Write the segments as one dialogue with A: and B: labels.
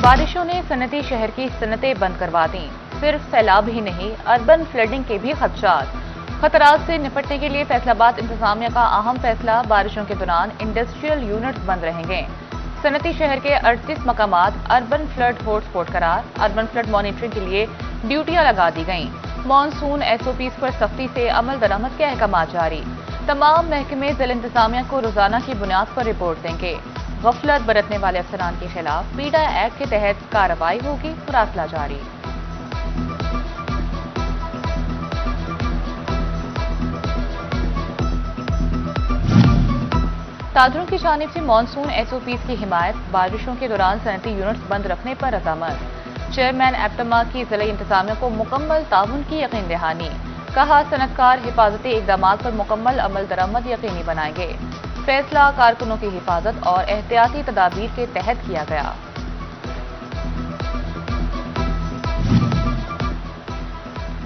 A: بارشوں نے صنعتی شہر کی صنعتیں بند کروا دیں۔ صرف سیلاب ہی نہیں، اربن فلڈنگ کے بھی خطرات سے نپٹنے کے لیے فیصل آباد انتظامیہ کا اہم فیصلہ، بارشوں کے دوران انڈسٹریل یونٹس بند رہیں گے۔ صنعتی شہر کے 38 مقامات اربن فلڈ ہاٹ اسپاٹ قرار، اربن فلڈ مانیٹرنگ کے لیے ڈیوٹیاں لگا دی گئیں۔ مانسون ایس او پیز پر سختی سے عمل درآمد کے احکامات جاری۔ تمام محکمے ضلع انتظامیہ کو روزانہ کی بنیاد پر رپورٹ دیں گے۔ غفلت برتنے والے افسران کے خلاف پیڈا ایکٹ کے تحت کارروائی ہوگی، مراسلہ جاری۔ تاجروں کی جانب سے مانسون ایس او پیز کی حمایت، بارشوں کے دوران صنعتی یونٹس بند رکھنے پر رضامند۔ چیئرمین ایپٹما کی ضلع انتظامیہ کو مکمل تعاون کی یقین دہانی، کہا صنعت کار حفاظتی اقدامات پر مکمل عمل درآمد یقینی بنائیں گے۔ فیصلہ کارکنوں کی حفاظت اور احتیاطی تدابیر کے تحت کیا گیا۔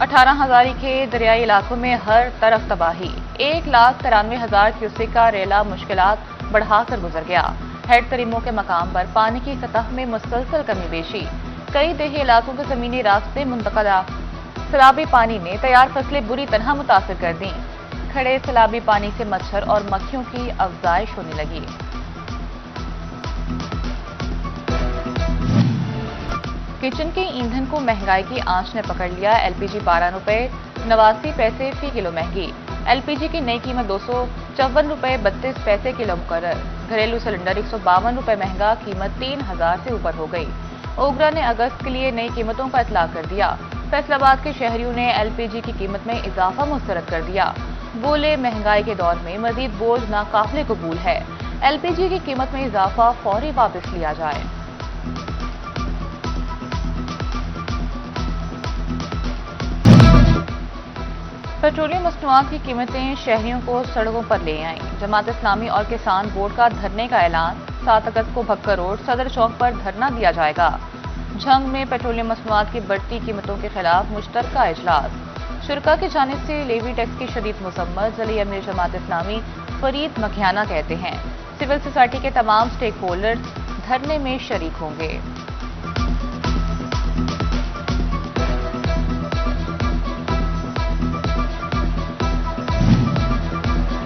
A: اٹھارہ ہزاری کے دریائی علاقوں میں ہر طرف تباہی، 1,93,000 کیوسیک کا ریلا مشکلات بڑھا کر گزر گیا۔ ہیڈ تریموں کے مقام پر پانی کی سطح میں مسلسل کمی بیشی، کئی دیہی علاقوں کے زمینی راستے منتقل۔ سیلابی پانی نے تیار فصلیں بری طرح متاثر کر دیں، کھڑے سیلابی پانی سے مچھر اور مکھیوں کی افزائش ہونے لگی۔ کچن کے ایندھن کو مہنگائی کی آنچ نے پکڑ لیا، ایل پی جی 12 روپے 89 پیسے فی کلو مہنگی، ایل پی جی کی نئی قیمت 254 روپے 32 پیسے کلو مقرر، گھریلو سلنڈر 152 روپے مہنگا، قیمت 3,000 سے اوپر ہو گئی۔ اوگرا نے اگست کے لیے نئی قیمتوں کا اطلاق کر دیا، فیصل آباد کے شہریوں نے ایل پی جی کی قیمت میں اضافہ مسترد کر دیا، بولے مہنگائی کے دور میں مزید بوجھ ناقابل قبول ہے، ایل پی جی کی قیمت میں اضافہ فوری واپس لیا جائے۔ پیٹرولیم مصنوعات کی قیمتیں شہریوں کو سڑکوں پر لے آئیں، جماعت اسلامی اور کسان بورڈ کا دھرنے کا اعلان، 7 اگست کو بھکر روڈ صدر چوک پر دھرنا دیا جائے گا۔ جھنگ میں پیٹرولیم مصنوعات کی بڑھتی قیمتوں کے خلاف مشترکہ اجلاس، شرکاء کی جانب سے لیوی ٹیکس کی شدید مذمت، ضلعی امیر جماعت اسلامی فرید مکھیانہ کہتے ہیں سول سوسائٹی کے تمام سٹیک ہولڈرز دھرنے میں شریک ہوں گے۔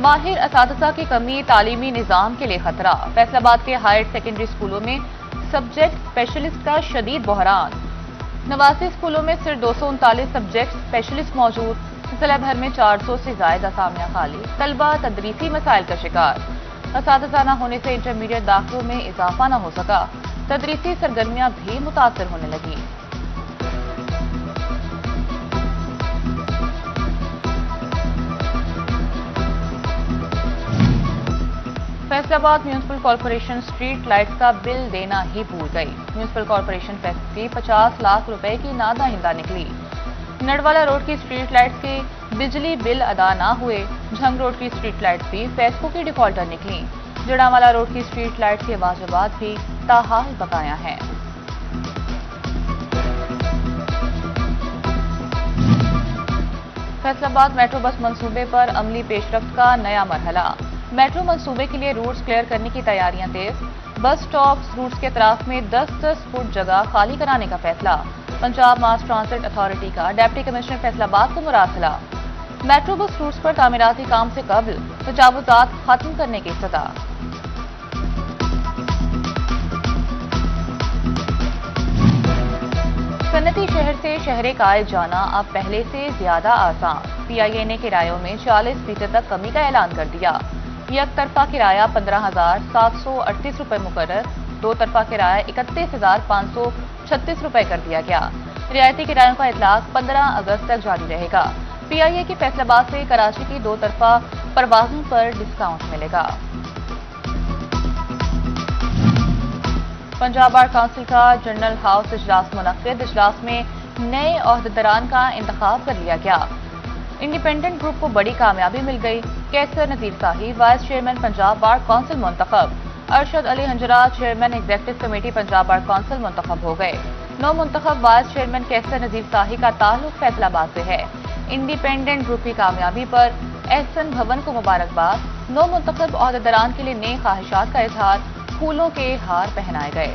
A: ماہر اساتذہ کی کمی تعلیمی نظام کے لیے خطرہ، فیصل آباد کے ہائر سیکنڈری اسکولوں میں سبجیکٹ اسپیشلسٹ کا شدید بحران، 89 اسکولوں میں صرف 239 سبجیکٹ اسپیشلسٹ موجود، ضلع بھر میں 400 سے زائد اسامیاں خالی، طلبہ تدریسی مسائل کا شکار، اساتذہ نہ ہونے سے انٹرمیڈیٹ داخلوں میں اضافہ نہ ہو سکا، تدریسی سرگرمیاں بھی متاثر ہونے لگیں۔ فیصل آباد میونسپل کارپوریشن اسٹریٹ لائٹس کا بل دینا ہی بھول گئی، میونسپل کارپوریشن فیصل کی 50 لاکھ روپے کی نادا ہندا نکلی، نڈوالا روڈ کی اسٹریٹ لائٹس کے بجلی بل ادا نہ ہوئے، جھنگ روڈ کی اسٹریٹ لائٹس بھی فیسکو کی ڈیفالٹر نکلی، جڑاموالا روڈ کی اسٹریٹ لائٹس کے واجبات بھی تاحال بقایا ہیں۔ فیصل آباد میٹرو بس منصوبے پر عملی پیش رفت کا نیا مرحلہ، میٹرو منصوبے کے لیے روٹس کلیئر کرنے کی تیاریاں تیز، بس سٹاپس روٹس کے اطراف میں 10-10 فٹ جگہ خالی کرانے کا فیصلہ، پنجاب ماس ٹرانزٹ اتھارٹی کا ڈپٹی کمشنر فیصل آباد کو مراسلہ، میٹرو بس روٹس پر تعمیراتی کام سے قبل تجاوزات ختم کرنے کی استدعا۔ صنعتی شہر سے شہر قائد جانا اب پہلے سے زیادہ آسان، پی آئی اے نے کرایوں میں 40% تک کمی کا اعلان کر دیا، یک طرفہ کرایہ 15,738 روپے مقرر، دو طرفہ کرایہ 31,536 روپے کر دیا گیا، رعایتی کرایوں کا اطلاق 15 اگست تک جاری رہے گا، پی آئی اے کی فیصل آباد سے کراچی کی دو طرفہ پروازوں پر ڈسکاؤنٹ ملے گا۔ پنجاب بار کونسل کا جنرل ہاؤس اجلاس منعقد، اجلاس میں نئے عہدیداران کا انتخاب کر لیا گیا، انڈیپینڈنٹ گروپ کو بڑی کامیابی مل گئی، Qaiser Nazir Shahi vice chairman Punjab bar council منتخب، Arshad Ali Hanjra chairman executive committee Punjab bar council منتخب ہو گئے، نو منتخب وائس چیئرمین کیسر نذیر شاہی کا تعلق فیصل آباد سے ہے، انڈیپینڈنٹ گروپ کی کامیابی پر احسن بھون کو مبارکباد، نو منتخب عہدیداران کے لیے نئے خواہشات کا اظہار، پھولوں کے ہار پہنائے گئے۔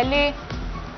A: LA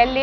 A: LA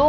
A: 2